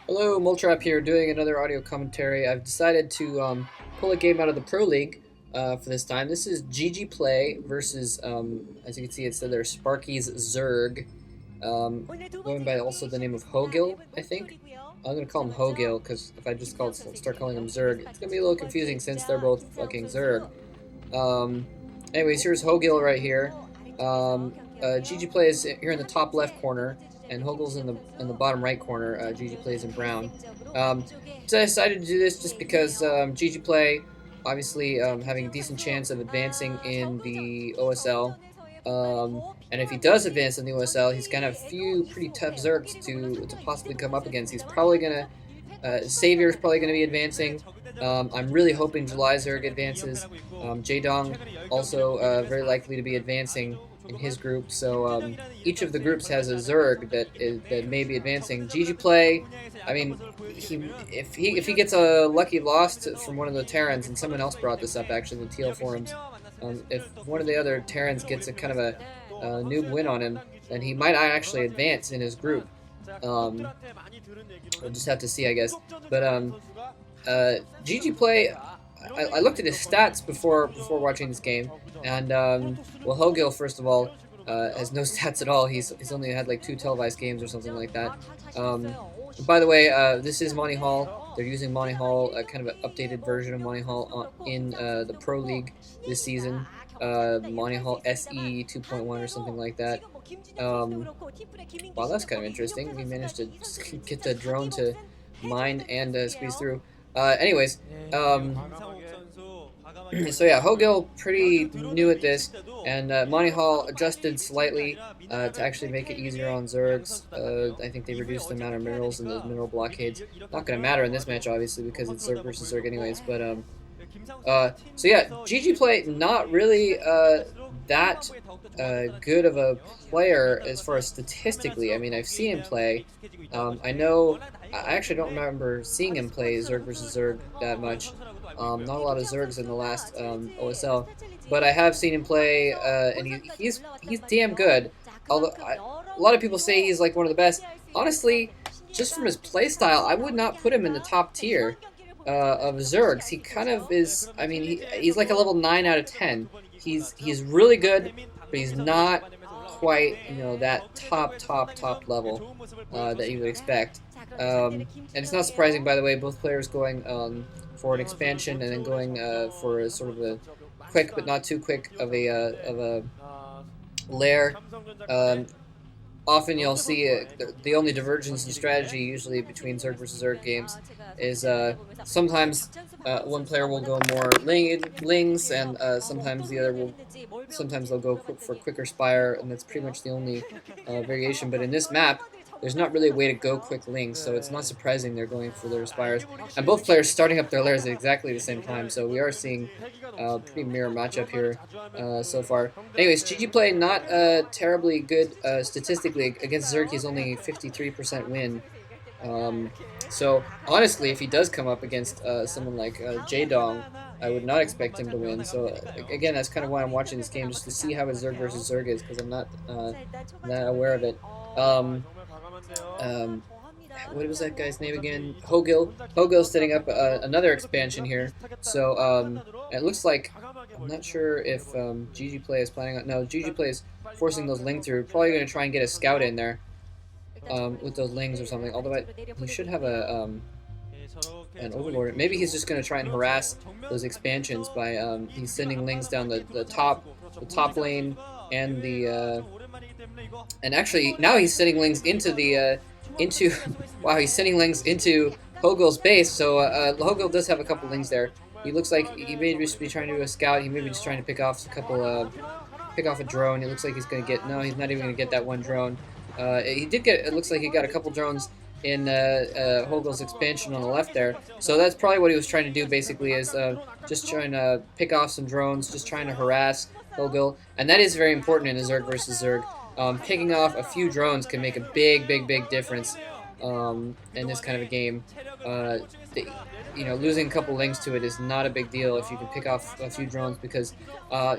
Hello, Moltrap here, doing another audio commentary. I've decided to pull a game out of the Pro League for this time. This is GGPlay versus, as you can see, it said there, Sparky's Zerg, going by also the name of HoGiL, I think. I'm going to call him HoGiL, because if I just start calling him Zerg, it's going to be a little confusing since they're both fucking Zerg. Anyways, here's HoGiL right here. GGPlay is here in the top left corner, and HoGiL's in the bottom right corner. GGPlay is in brown. So I decided to do this just because GGPlay, obviously having a decent chance of advancing in the OSL. And if he does advance in the OSL, he's gonna have a few pretty tough Zergs to possibly come up against. He's probably gonna Savior's probably going to be advancing. I'm really hoping July Zerg advances. Jaedong also very likely to be advancing in his group. So each of the groups has a Zerg that may be advancing. GGPlay, I mean, if he gets a lucky loss from one of the Terrans, and someone else brought this up actually in the TL forums, if one of the other Terrans gets a kind of a noob win on him, then he might actually advance in his group. We'll just have to see, I guess. But GGPlay, I looked at his stats before watching this game, and well, HoGiL first of all has no stats at all. He's only had like 2 televised games or something like that. By the way, this is Monty Hall. They're using Monty Hall, kind of an updated version of Monty Hall in the Pro League this season. Monty Hall SE 2.1 or something like that. Wow, that's kind of interesting. We managed to get the drone to mine and squeeze through. Anyways, so yeah, HoGiL pretty new at this, and Monty Hall adjusted slightly to actually make it easier on Zergs. I think they reduced the amount of minerals in those mineral blockades. Not going to matter in this match, obviously, because it's Zerg versus Zerg anyways, but so yeah, GGPlay not really that good of a player as far as statistically. I mean, I've seen him play. I know. I actually don't remember seeing him play Zerg versus Zerg that much. Not a lot of Zergs in the last OSL, but I have seen him play, and he's damn good. Although a lot of people say he's like one of the best. Honestly, just from his playstyle, I would not put him in the top tier of Zergs. He kind of is. I mean, he's like a level 9 out of 10. He's really good, but he's not quite, you know, that top level that you would expect. And it's not surprising, by the way, both players going for an expansion and then going for a sort of a quick but not too quick of a lair. Often you'll see the only divergence in strategy usually between Zerg versus Zerg games is sometimes one player will go more lings, and sometimes the other will. Sometimes they'll go for quicker spire, and that's pretty much the only variation. But in this map, there's not really a way to go quick lings, so it's not surprising they're going for their spires. And both players starting up their lairs at exactly the same time, so we are seeing a pretty mirror matchup here so far. Anyways, GGPlay not terribly good statistically. Against Zerg, he's only 53% win. So honestly, if he does come up against someone like Jaedong, I would not expect him to win. So again, that's kind of why I'm watching this game, just to see how his Zerg versus Zerg is, because I'm not aware of it. What was that guy's name again? HoGiL. HoGil's setting up another expansion here. So it looks like, I'm not sure if GGPlay is planning on. No, GGPlay is forcing those ling through. Probably going to try and get a scout in there with those lings or something. Although he should have an overlord. Maybe he's just going to try and harass those expansions by he's sending lings down the top lane and the and actually now he's sending lings into the wow, he's sending lings into HoGil's base. So HoGiL does have a couple lings there. He looks like he may just be trying to do a scout. He may be just trying to pick off a couple pick off a drone. It looks like he's going to get, no, he's not even going to get that one drone. He did get, it looks like he got a couple drones in HoGil's expansion on the left there. So that's probably what he was trying to do, basically, is just trying to pick off some drones, just trying to harass HoGiL. And that is very important in a Zerg versus Zerg. Picking off a few drones can make a big difference in this kind of a game. You know, losing a couple links to it is not a big deal if you can pick off a few drones, because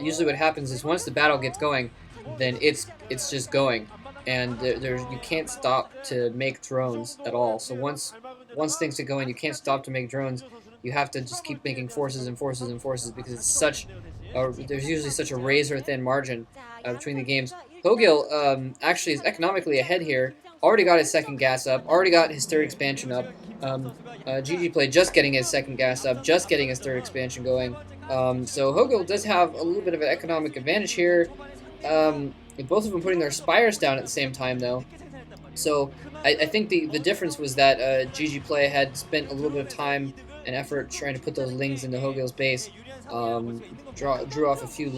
usually what happens is once the battle gets going, then it's just going, and you can't stop to make drones at all. So once once things get going, you can't stop to make drones. You have to just keep making forces and forces and forces because it's such. There's usually such a razor thin margin between the games. HoGiL actually is economically ahead here. Already got his second gas up. Already got his third expansion up. GGPlay just getting his second gas up. Just getting his third expansion going. So HoGiL does have a little bit of an economic advantage here. Both of them putting their spires down at the same time, though. So I think the difference was that GGPlay had spent a little bit of time and effort trying to put those lings into HoGiL's base. Drew off a few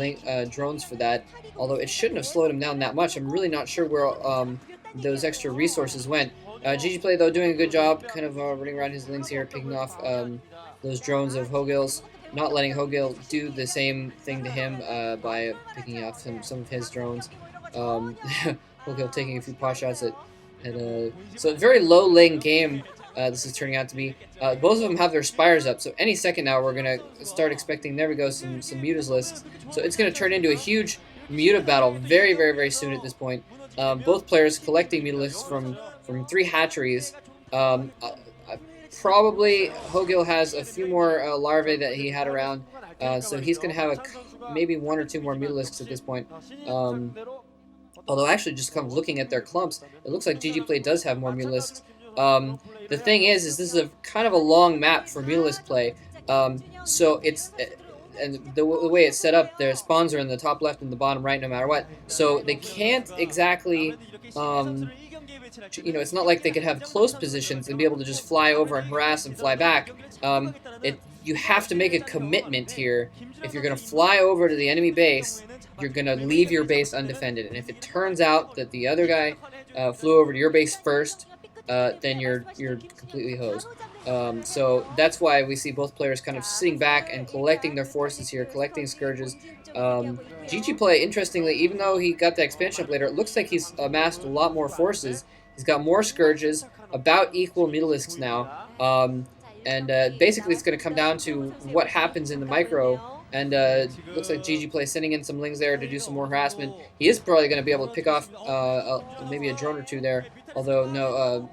drones for that, although it shouldn't have slowed him down that much. I'm really not sure where those extra resources went. GGPlay, though, doing a good job, kind of running around his lings here, picking off those drones of HoGiL's, not letting HoGiL do the same thing to him by picking off some of his drones. HoGiL taking a few pot shots at so a very low ling game. This is turning out to be. Both of them have their spires up, so any second now we're gonna start expecting. There we go, some Mutalisks. So it's gonna turn into a huge Muta battle very, very, very soon at this point. Both players collecting Mutalisks from 3 hatcheries. Probably HoGiL has a few more larvae that he had around, so he's gonna have maybe 1 or 2 more Mutalisks at this point. Although actually, just kind of looking at their clumps, it looks like GGPlay does have more Mutalisks. The thing is this is a kind of a long map for Mutalisk play. So it's and the way it's set up, their spawns are in the top left and the bottom right, no matter what. So they can't exactly, it's not like they could have close positions and be able to just fly over and harass and fly back. You have to make a commitment here. If you're going to fly over to the enemy base, you're going to leave your base undefended. And if it turns out that the other guy flew over to your base first, then you're completely hosed. So that's why we see both players kind of sitting back and collecting their forces here, collecting Scourges. GGPlay, interestingly, even though he got the expansion up later, it looks like he's amassed a lot more forces. He's got more Scourges, about equal Mutalisks now. And basically it's going to come down to what happens in the micro. And looks like GGPlay sending in some lings there to do some more harassment. He is probably going to be able to pick off maybe a drone or 2 there. Although, no,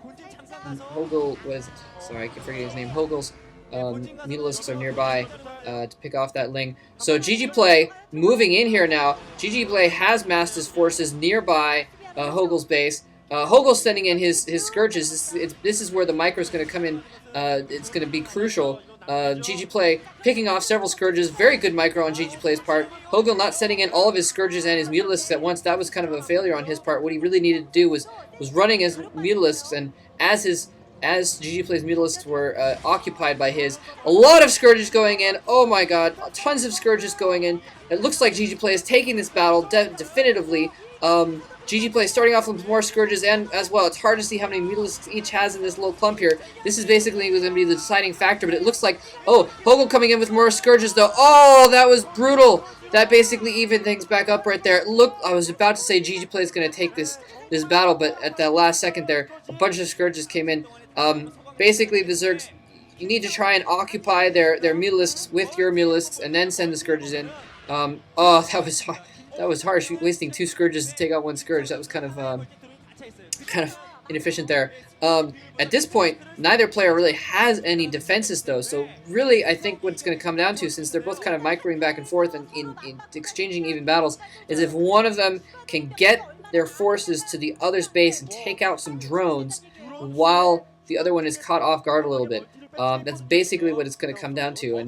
HoGiL was... Sorry, I keep forgetting his name. HoGiL's Mutalisks are nearby to pick off that ling. So GGPlay moving in here now. GGPlay has massed his forces nearby HoGiL's base. HoGiL's sending in his Scourges. This is where the micro is going to come in. It's going to be crucial. GGPlay picking off several Scourges. Very good micro on GGPlay's part. HoGiL not sending in all of his Scourges and his Mutalisks at once. That was kind of a failure on his part. What he really needed to do was running his Mutalisks, and as GGPlay's Mutalisks were occupied by his, a lot of Scourges going in. Oh my god, tons of Scourges going in. It looks like GGPlay is taking this battle definitively. GGPlay starting off with more Scourges, and as well, it's hard to see how many Mutalisks each has in this little clump here. This is basically going to be the deciding factor, but it looks like, oh, HoGiL coming in with more Scourges, though. Oh, that was brutal. That basically evened things back up right there. Look, I was about to say GGPlay is going to take this battle, but at that last second there, a bunch of Scourges came in. Basically, the Zergs, you need to try and occupy their Mutalisks with your Mutalisks, and then send the Scourges in. Oh, that was hard. That was harsh, wasting 2 Scourges to take out 1 Scourge. That was kind of inefficient there. At this point, neither player really has any defenses, though. So really, I think what it's going to come down to, since they're both kind of microing back and forth and in exchanging even battles, is if one of them can get their forces to the other's base and take out some drones while the other one is caught off guard a little bit. That's basically what it's going to come down to. And